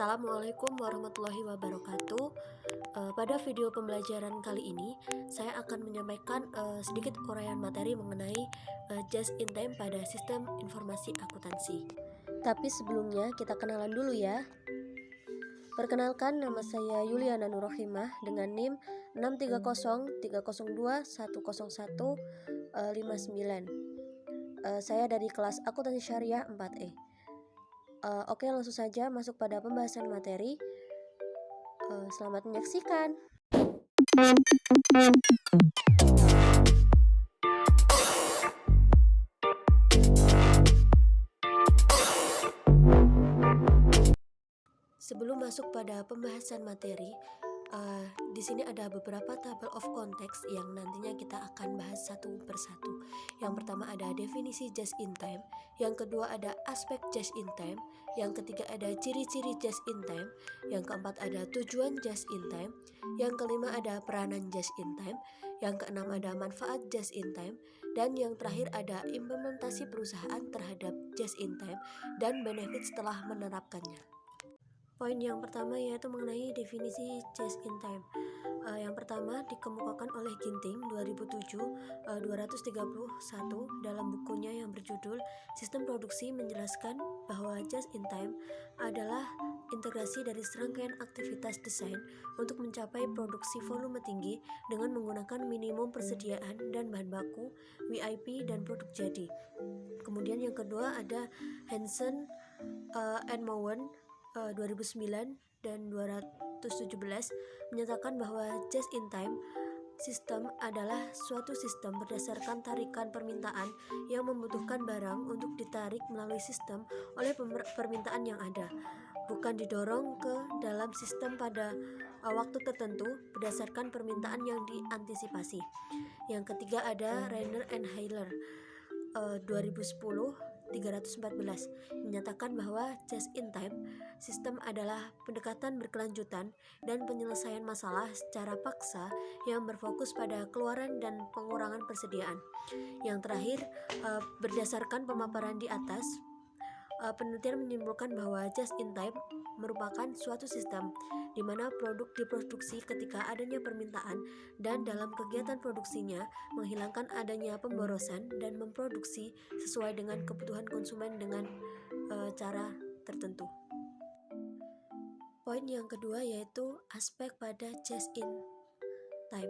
Assalamualaikum warahmatullahi wabarakatuh. Pada video pembelajaran kali ini, saya akan menyampaikan sedikit uraian materi mengenai just in time pada sistem informasi akuntansi. Tapi sebelumnya kita kenalan dulu ya. Perkenalkan, nama saya Yuliana Nurrohimah dengan NIM 630300159. Saya dari kelas Akuntansi Syariah 4E. Oke, langsung saja masuk pada pembahasan materi. Selamat menyaksikan. Sebelum masuk pada pembahasan materi, di sini ada beberapa table of context yang nantinya kita akan bahas satu persatu. Yang pertama ada definisi just in time, yang kedua ada aspek just in time, yang ketiga ada ciri-ciri just in time, yang keempat ada tujuan just in time, yang kelima ada peranan just in time, yang keenam ada manfaat just in time, dan yang terakhir ada implementasi perusahaan terhadap just in time dan benefit setelah menerapkannya. Poin yang pertama yaitu mengenai definisi just in time. Yang pertama dikemukakan oleh Ginting 2007-231 dalam bukunya yang berjudul Sistem Produksi, menjelaskan bahwa just in time adalah integrasi dari serangkaian aktivitas desain untuk mencapai produksi volume tinggi dengan menggunakan minimum persediaan dan bahan baku, WIP, dan produk jadi. Kemudian yang kedua ada Hansen and Mowen 2009 dan 217 menyatakan bahwa just in time sistem adalah suatu sistem berdasarkan tarikan permintaan yang membutuhkan barang untuk ditarik melalui sistem oleh permintaan yang ada, bukan didorong ke dalam sistem pada waktu tertentu berdasarkan permintaan yang diantisipasi. Yang ketiga ada Reiner and Heiler 2010-314 menyatakan bahwa just in time sistem adalah pendekatan berkelanjutan dan penyelesaian masalah secara paksa yang berfokus pada keluaran dan pengurangan persediaan. Yang terakhir, berdasarkan pemaparan di atas, penelitian menyimpulkan bahwa just in time merupakan suatu sistem di mana produk diproduksi ketika adanya permintaan dan dalam kegiatan produksinya menghilangkan adanya pemborosan dan memproduksi sesuai dengan kebutuhan konsumen dengan cara tertentu. Poin yang kedua yaitu aspek pada just in time.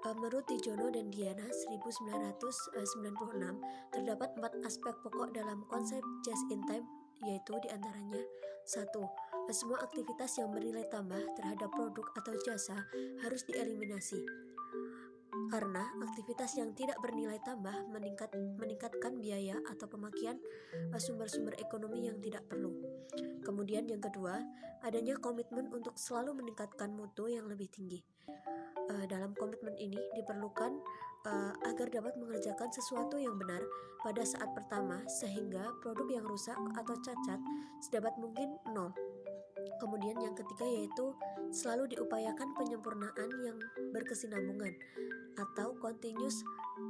Menurut Dijono dan Diana 1996, terdapat 4 aspek pokok dalam konsep just in time, yaitu diantaranya 1. Semua aktivitas yang bernilai tambah terhadap produk atau jasa harus dieliminasi, karena aktivitas yang tidak bernilai tambah meningkatkan biaya atau pemakaian sumber-sumber ekonomi yang tidak perlu. Kemudian yang kedua, adanya komitmen untuk selalu meningkatkan mutu yang lebih tinggi. Dalam komitmen ini diperlukan agar dapat mengerjakan sesuatu yang benar pada saat pertama sehingga produk yang rusak atau cacat sedapat mungkin nol. Kemudian yang ketiga yaitu selalu diupayakan penyempurnaan yang berkesinambungan atau continuous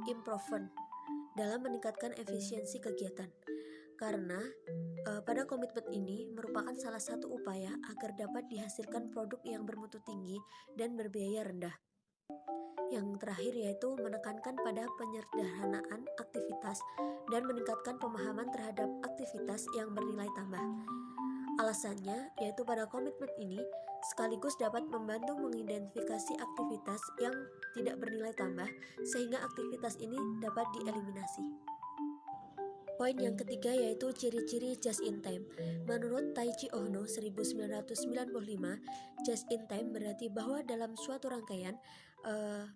improvement dalam meningkatkan efisiensi kegiatan. Karena pada komitmen ini merupakan salah satu upaya agar dapat dihasilkan produk yang bermutu tinggi dan berbiaya rendah. Yang terakhir yaitu menekankan pada penyederhanaan aktivitas dan meningkatkan pemahaman terhadap aktivitas yang bernilai tambah. Alasannya yaitu pada komitmen ini sekaligus dapat membantu mengidentifikasi aktivitas yang tidak bernilai tambah sehingga aktivitas ini dapat dieliminasi. Poin yang ketiga yaitu ciri-ciri just in time. Menurut Taichi Ohno 1995, just in time berarti bahwa dalam suatu rangkaian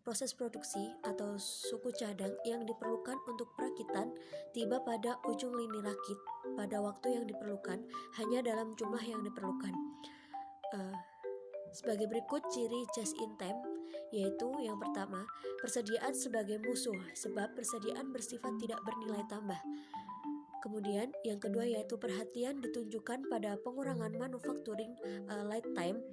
proses produksi atau suku cadang yang diperlukan untuk perakitan tiba pada ujung lini rakit pada waktu yang diperlukan hanya dalam jumlah yang diperlukan. Sebagai berikut ciri just in time, yaitu yang pertama, persediaan sebagai musuh sebab persediaan bersifat tidak bernilai tambah. Kemudian yang kedua yaitu perhatian ditunjukkan pada pengurangan manufacturing lead time,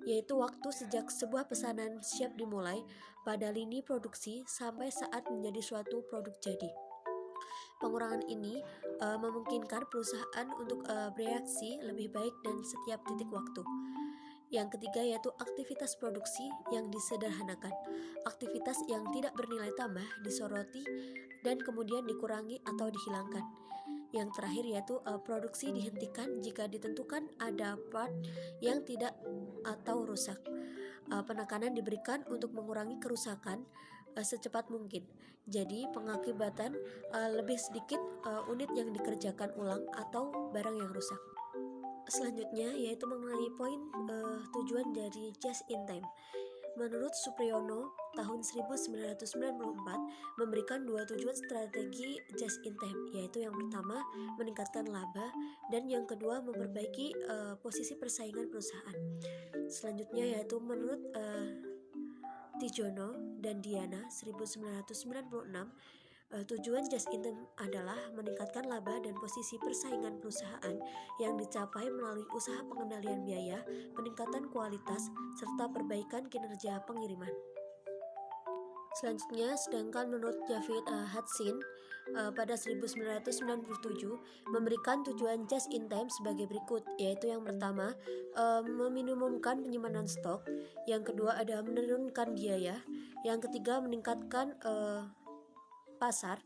yaitu waktu sejak sebuah pesanan siap dimulai pada lini produksi sampai saat menjadi suatu produk jadi. Pengurangan ini memungkinkan perusahaan untuk bereaksi lebih baik dan setiap titik waktu. Yang ketiga yaitu aktivitas produksi yang disederhanakan. Aktivitas yang tidak bernilai tambah disoroti dan kemudian dikurangi atau dihilangkan. Yang terakhir yaitu produksi dihentikan jika ditentukan ada part yang tidak atau rusak. Penekanan diberikan untuk mengurangi kerusakan secepat mungkin. Jadi pengakibatan lebih sedikit unit yang dikerjakan ulang atau barang yang rusak. Selanjutnya yaitu mengenai poin tujuan dari just in time. Menurut Supriyono, tahun 1994 memberikan dua tujuan strategi just in time, yaitu yang pertama meningkatkan laba dan yang kedua memperbaiki posisi persaingan perusahaan. Selanjutnya yaitu menurut Tijono dan Diana 1996, tujuan just in time adalah meningkatkan laba dan posisi persaingan perusahaan yang dicapai melalui usaha pengendalian biaya, peningkatan kualitas, serta perbaikan kinerja pengiriman. Selanjutnya, sedangkan menurut Javid Hatsin pada 1997 memberikan tujuan just in time sebagai berikut, yaitu yang pertama meminimumkan penyimpanan stok, yang kedua ada menurunkan biaya, yang ketiga meningkatkan pasar,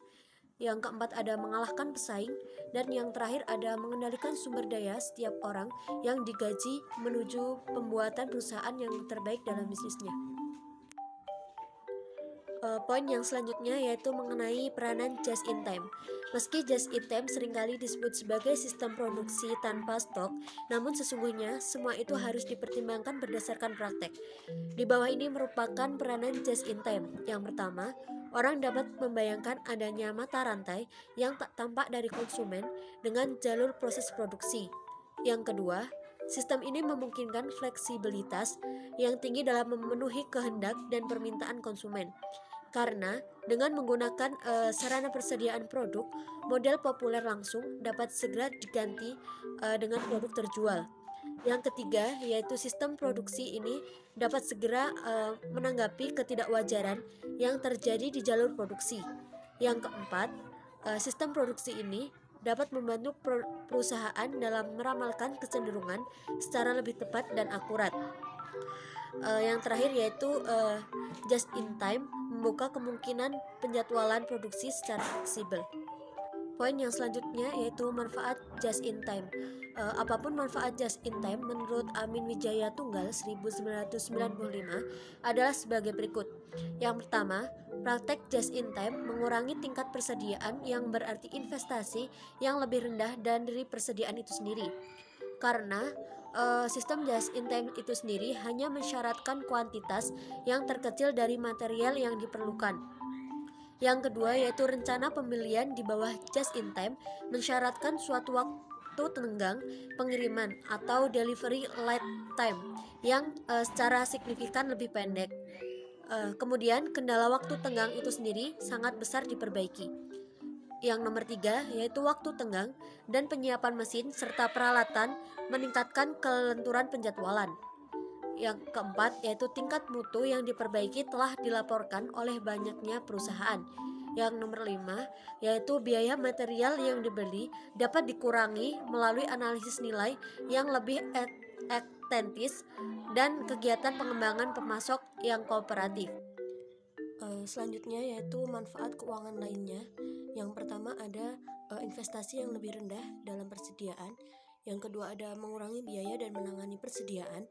yang keempat ada mengalahkan pesaing, dan yang terakhir ada mengendalikan sumber daya setiap orang yang digaji menuju pembuatan perusahaan yang terbaik dalam bisnisnya. Poin yang selanjutnya yaitu mengenai peranan just in time. Meski just in time seringkali disebut sebagai sistem produksi tanpa stok, namun sesungguhnya semua itu harus dipertimbangkan berdasarkan praktek. Di bawah ini merupakan peranan just in time. Yang pertama, orang dapat membayangkan adanya mata rantai yang tak tampak dari konsumen dengan jalur proses produksi. Yang kedua, sistem ini memungkinkan fleksibilitas yang tinggi dalam memenuhi kehendak dan permintaan konsumen. Karena dengan menggunakan sarana persediaan produk, model populer langsung dapat segera diganti dengan produk terjual. Yang ketiga, yaitu sistem produksi ini dapat segera menanggapi ketidakwajaran yang terjadi di jalur produksi. Yang keempat, sistem produksi ini dapat membantu perusahaan dalam meramalkan kecenderungan secara lebih tepat dan akurat. Yang terakhir yaitu just in time membuka kemungkinan penjadwalan produksi secara fleksibel. Poin yang selanjutnya yaitu manfaat just in time. Apapun manfaat just in time menurut Amin Wijaya Tunggal 1995 adalah sebagai berikut. Yang pertama, praktek just in time mengurangi tingkat persediaan yang berarti investasi yang lebih rendah dari persediaan itu sendiri. Karena sistem just in time itu sendiri hanya mensyaratkan kuantitas yang terkecil dari material yang diperlukan. Yang kedua yaitu rencana pembelian di bawah just in time mensyaratkan suatu waktu tenggang pengiriman atau delivery lead time yang secara signifikan lebih pendek. Kemudian kendala waktu tenggang itu sendiri sangat besar diperbaiki. Yang nomor 3 yaitu waktu tenggang dan penyiapan mesin serta peralatan meningkatkan kelenturan penjadwalan. Yang keempat yaitu tingkat mutu yang diperbaiki telah dilaporkan oleh banyaknya perusahaan. Yang nomor 5 yaitu biaya material yang dibeli dapat dikurangi melalui analisis nilai yang lebih ekstentis dan kegiatan pengembangan pemasok yang kooperatif. Selanjutnya yaitu manfaat keuangan lainnya. Yang pertama ada investasi yang lebih rendah dalam persediaan. Yang kedua ada mengurangi biaya dan menangani persediaan.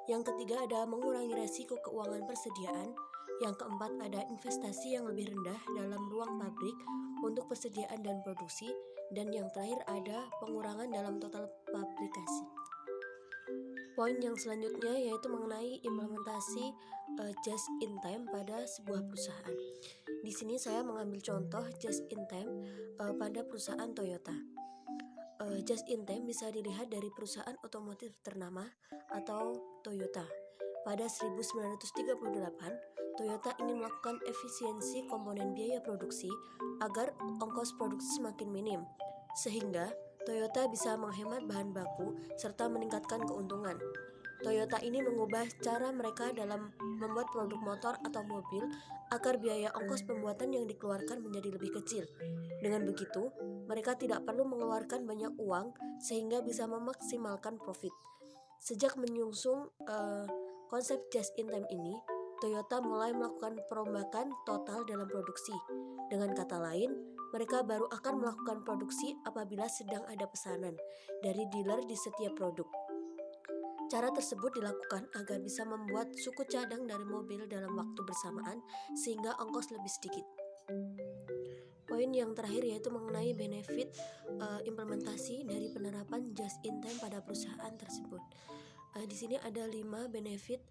Yang ketiga ada mengurangi resiko keuangan persediaan. Yang keempat ada investasi yang lebih rendah dalam ruang pabrik untuk persediaan dan produksi. Dan yang terakhir ada pengurangan dalam total pabrikasi. Poin yang selanjutnya yaitu mengenai implementasi just in time pada sebuah perusahaan. Di sini saya mengambil contoh just in time pada perusahaan Toyota. Just in time bisa dilihat dari perusahaan otomotif ternama atau Toyota. Pada 1938, Toyota ingin melakukan efisiensi komponen biaya produksi agar ongkos produksi semakin minim, sehingga Toyota bisa menghemat bahan baku serta meningkatkan keuntungan. Toyota ini mengubah cara mereka dalam membuat produk motor atau mobil agar biaya ongkos pembuatan yang dikeluarkan menjadi lebih kecil. Dengan begitu, mereka tidak perlu mengeluarkan banyak uang sehingga bisa memaksimalkan profit. Sejak menyungsung konsep just in time ini, Toyota mulai melakukan perombakan total dalam produksi. Dengan kata lain, mereka baru akan melakukan produksi apabila sedang ada pesanan dari dealer di setiap produk. Cara tersebut dilakukan agar bisa membuat suku cadang dari mobil dalam waktu bersamaan sehingga ongkos lebih sedikit. Poin yang terakhir yaitu mengenai benefit implementasi dari penerapan just in time pada perusahaan tersebut. Di sini ada 5 benefit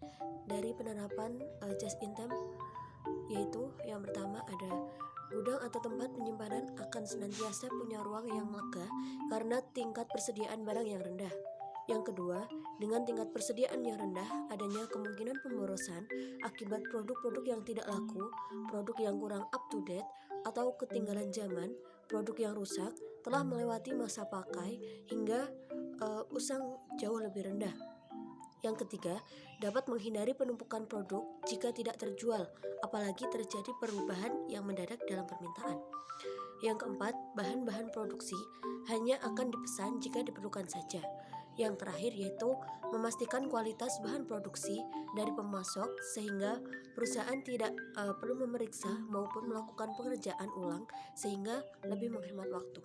dari penerapan just in time, yaitu yang pertama ada gudang atau tempat penyimpanan akan senantiasa punya ruang yang lega karena tingkat persediaan barang yang rendah. Yang kedua, dengan tingkat persediaan yang rendah, adanya kemungkinan pemborosan akibat produk-produk yang tidak laku, produk yang kurang up to date, atau ketinggalan zaman, produk yang rusak, telah melewati masa pakai, hingga usang jauh lebih rendah. Yang ketiga, dapat menghindari penumpukan produk jika tidak terjual, apalagi terjadi perubahan yang mendadak dalam permintaan. Yang keempat, bahan-bahan produksi hanya akan dipesan jika diperlukan saja. Yang terakhir yaitu memastikan kualitas bahan produksi dari pemasok sehingga perusahaan tidak perlu memeriksa maupun melakukan pengerjaan ulang sehingga lebih menghemat waktu.